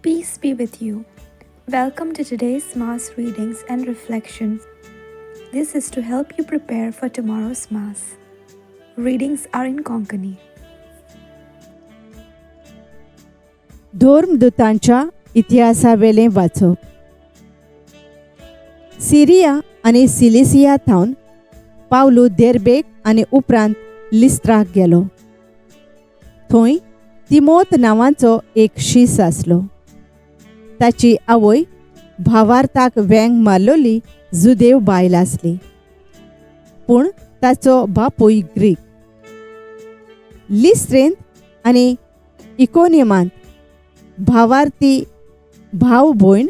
Peace be with you. Welcome to today's Mass readings and reflections. This is to help you prepare for tomorrow's Mass. Readings are in Konkani. धर्मदूतांच्या इतिहासावेलें वाचप. सिरिया आनी Cilicia थावन पावलू देर्बेक आनी उपरांत लिस्त्राक गेलो. थंय तिमोथ नांवाचो एक शीस आसलो. ताची आवय भावार्थाक वेंग मारलोली जुदेव बायल आसली, पूण ताचो बापूय ग्रीक. लिस्त्रेंत आनी इकोनियमांत भावार्थी भाव भयण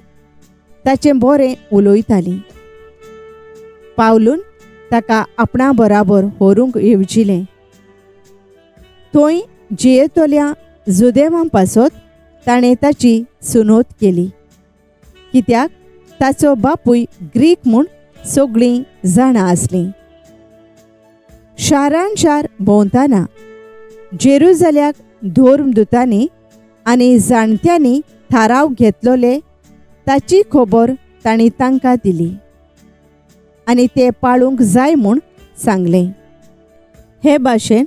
ताचें बरें उलयतालीं. पावलून ताका आपणा बराबर व्हरूंक येवजिलें. थंय जियेतोल्या जुदेवां पासत ताणें ताची सुनोत केली, कित्याक ताचो बापूय ग्रीक म्हूण सगळीं जाणां आसलीं. शारान शार भोंवतना जेरुसल्याक धर्मदूतांनी आनी जाणट्यांनी थाराव घेतलोले ताची खबर तांणी तांकां दिली आनी ते पाळूंक जाय म्हूण सांगलें. हे भाशेन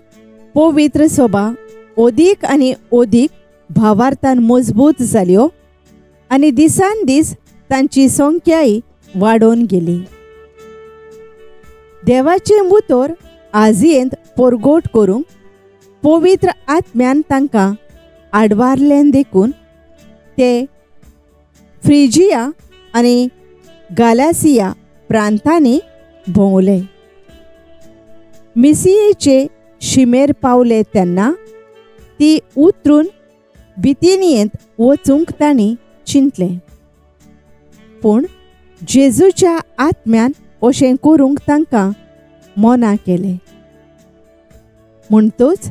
पवित्र सभा ओदीक आनी ओदीक भावार्थान मजबूत जाल्यो आनी दिसान दीस तांची संख्याय वाडोवन गेली. देवाचें उतर आजियेंत परगोट करूंक पवित्र आत्म्यान तांकां आडवारलें देखून ते फ्रिजिया आनी गालासिया प्रांतांनी भोंवले. मिसियेचे शिमेर पावले तेन्ना ती उतरून बिथिनियेंत वचूंक तांणी चिंतलें, पूण जेजूच्या आत्म्यान अशें करूंक तांकां मना केलें. म्हणटूच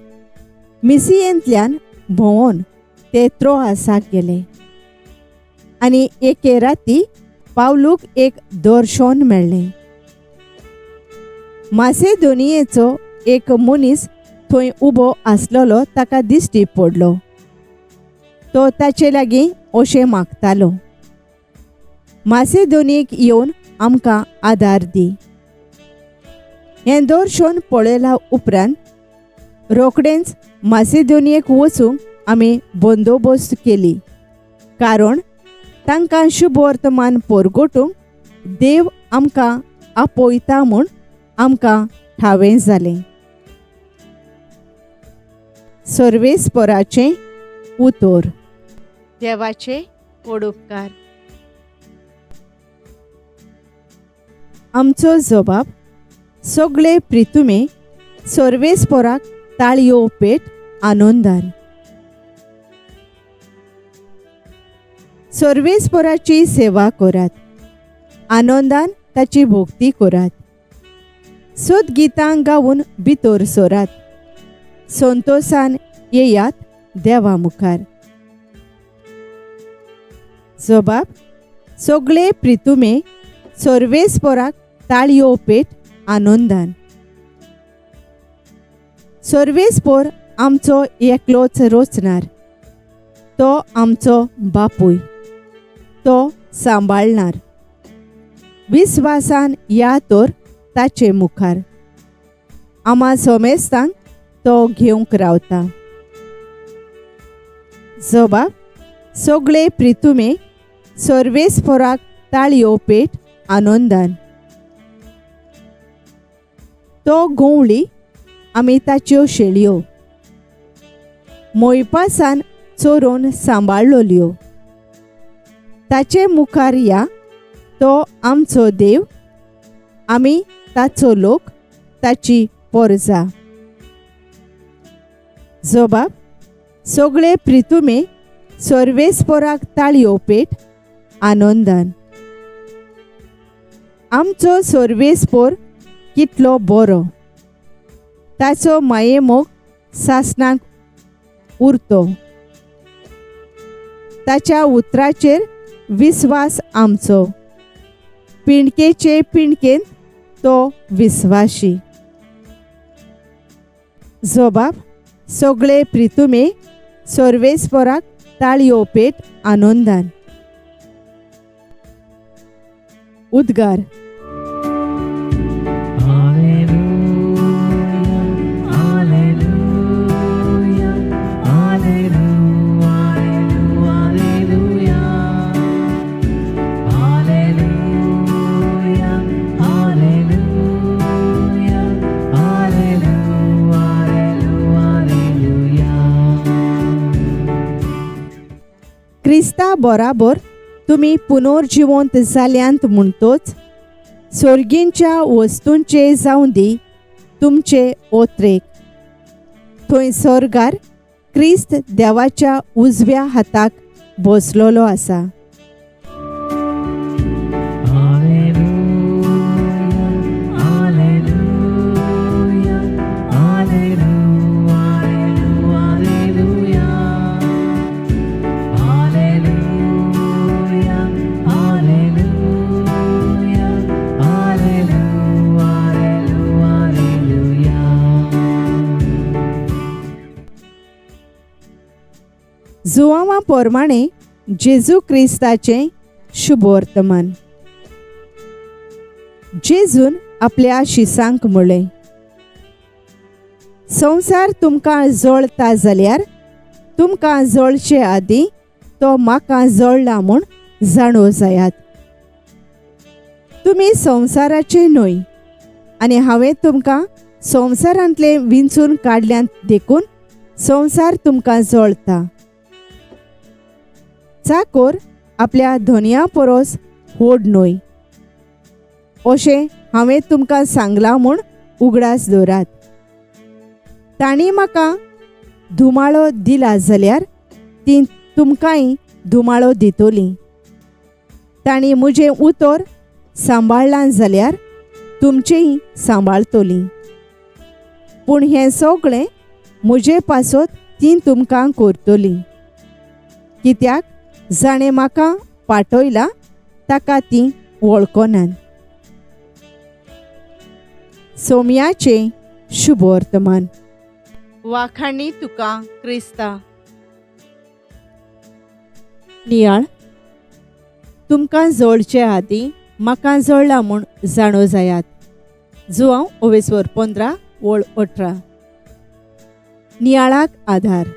मिसियेंतल्यान भोंवून ते त्रोआसाक गेले आनी एके राती पावलूक एक दर्शन मेळ्ळें. मासेदोनियेचो एक मनीस थंय उबो आसलोलो ताका दिश्टी पडलो. तो ताचे लागीं अशें मागतालो, मासेदोनियेक येवन आमकां आदार दी. हें दर्शन पळयल्या उपरांत रोखडेंच मासेदोनियेक वचूंक आमी बंदोबस्त केली, कारण तांकां शुभ वर्तमान परगोटूंक देव आमकां आपयता म्हूण आमकां ठावें जालें. सर्वेस्पराचें उतर. देवाचे पडुपकार. आमचो जबाब. सगळे प्रितुमे सर्वेस्पराक ताळयो पेट आनंदान. सर्वेस्पराची सेवा करात, आनंदान ताची भोक्ती करात. सुद गितां गावून भितर सरात, संतोषान येयात देवा मुखार. जबाब. सगळे प्रितुमे सर्वेस्पराक ताळयो पेट आनंदान. सर्वेस्पर आमचो एकलोच रचणार. तो आमचो बापूय. तो सांबाळणार. विस्वासान या तर ताचे मुखार. आमा सोमेस्तांक तो घेवंक रावता. जबाब. सगळे प्रितुमे सर्वेस्पराक ताळयो पेट आनंदान. तो गोवळी, आमी ताच्यो शेळयो मोयपासान चोरून सांबाळलोल्यो. ताचे मुखार या. तो आमचो देव, आमी ताचो लोक, ताची परजा. जबाब. सगळे प्रितुमे सर्वेस्पराक ताळयो पेट आनंदान. आमचो सर्वेस्पर कितलो बरो. ताचो मायेमोग सासणाक उरतो. ताच्या उतराचेर विस्वास आमचो. पिणकेचे पिणकेन तो विस्वाशी. जबाब. सगळे प्रितुमे सर्वेस्पराक ताळयो पेट आनंदान. उद्गार. क्रिस्ता बराबर तुम्ही पुनर्जिवंत जाल्यांत म्हणटोच सर्गींच्या वस्तूंचे जावं दी तुमचे ओत्रेक. थंय सर्गार क्रिस्त देवाच्या उजव्या हाताक बसलोलो आसा. जुवांवा पोरमाणे जेजू क्रिस्ताचे शुभवर्तमान. जेजून आपल्या शिसांक म्हणलें, संवसार तुमकां जळटा जाल्यार तुमकां जळचे आदीं तो म्हाका जळला म्हूण जाणो जायात. तुमी संवसाराचे न्हय आनी हांवें तुमकां संवसारांतले विंचून काडल्यांत देखून संवसार तुमकां जळटा. चाकोर आपल्या धोनया परोस व्हड न्हय अशें हांवें तुमकां सांगलां म्हूण उगडास दवरात. तांणी म्हाका धुमाळो दिला जाल्यार ती तुमकांय धुमाळो दितली. तांणी म्हजें उतर सांबाळलां जाल्यार तुमचेंय सांबाळतली. पूण हें सगळें म्हजे पासत ती तुमकां करतली, कित्याक जाणें म्हाका पाठयला ताका ती वळखनात. सोमयाचे शुभवर्तमान. वाखाणी तुका क्रिस्ता. नियाळ. तुमकां जळचे आदीं म्हाका जळला म्हूण जाणो जायात. जुवांव 15:18. नियाळाक आधार.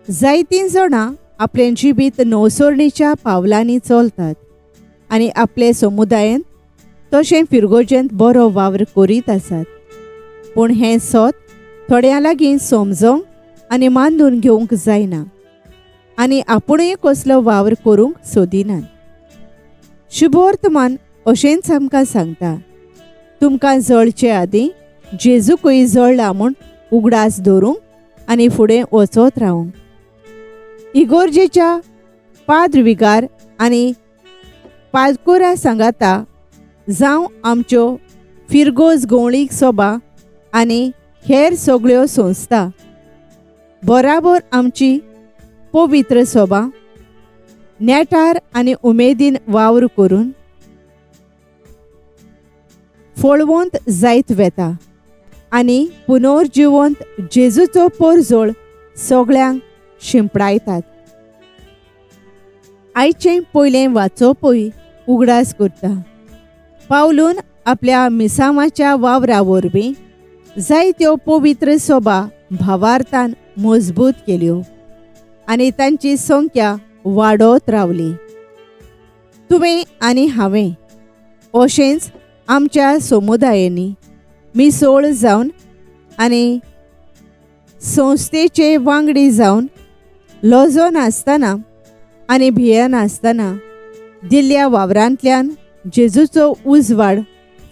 जायतीं जाणां आपलें जिबीत नवसरणीच्या पावलांनी चलतात आनी आपले समुदायान तशें फिरगोजेंत बरो वावर करीत आसात. पूण हें सत थोड्यां लागीं समजोवंक आनी मानून घेवंक जायना आनी आपुणूय कसलो वावर करूंक सोदिनात. शुभवर्तमान अशेंच आमकां सांगता, तुमकां जळचे आदीं जेजूकय जळला म्हूण उगडास दवरूंक आनी फुडें वचत रावंक. इगोर्जेच्या पाद्रविगार आनी पादकुरा सांगाता जावं आमच्यो फिरगोज गवळीक सभा आनी हेर सगळ्यो संस्था बराबर आमची पवित्र सभा नेटार आनी उमेदीन वावर करून फळवंत जायत वेता आनी पुनर्जिवंत जेजूचो पोरजोळ सगळ्यांक शिंपडायतात. आयचें पयलें वाचोवपय उगडास करता. पावलून आपल्या मिसावाच्या वावरा वरवीं जायत्यो पवित्र सभा भावार्थान मजबूत केल्यो आनी तांची संख्या वाडत रावली. तुवें आनी हांवें अशेंच आमच्या समुदायांनी मिसळ जावन आनी संस्थेचे वांगडी जावन लजो नासतना आनी भिये नासतना दिल्ल्या वावरांतल्यान जेजूचो उजवाड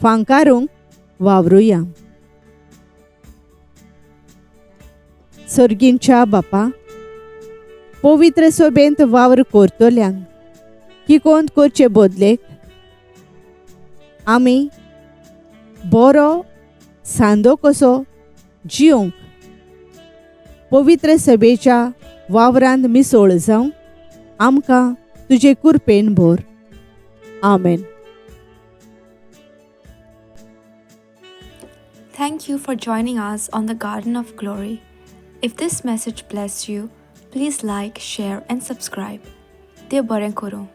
फांकारूंक वावरुया. सर्गींच्या बापा, पवित्र सोबेंत वावर करतल्यांक किकोंत करचे बदलेक आमी बरो सांदो कसो जिवंक पवित्र सभेच्या वावरांत मिसळ जावं आमकां तुजे कृपेन भर. आमेन. Thank you for joining us on the Garden of Glory. If this message blessed you, Please like, share and subscribe. देव बरें करूं.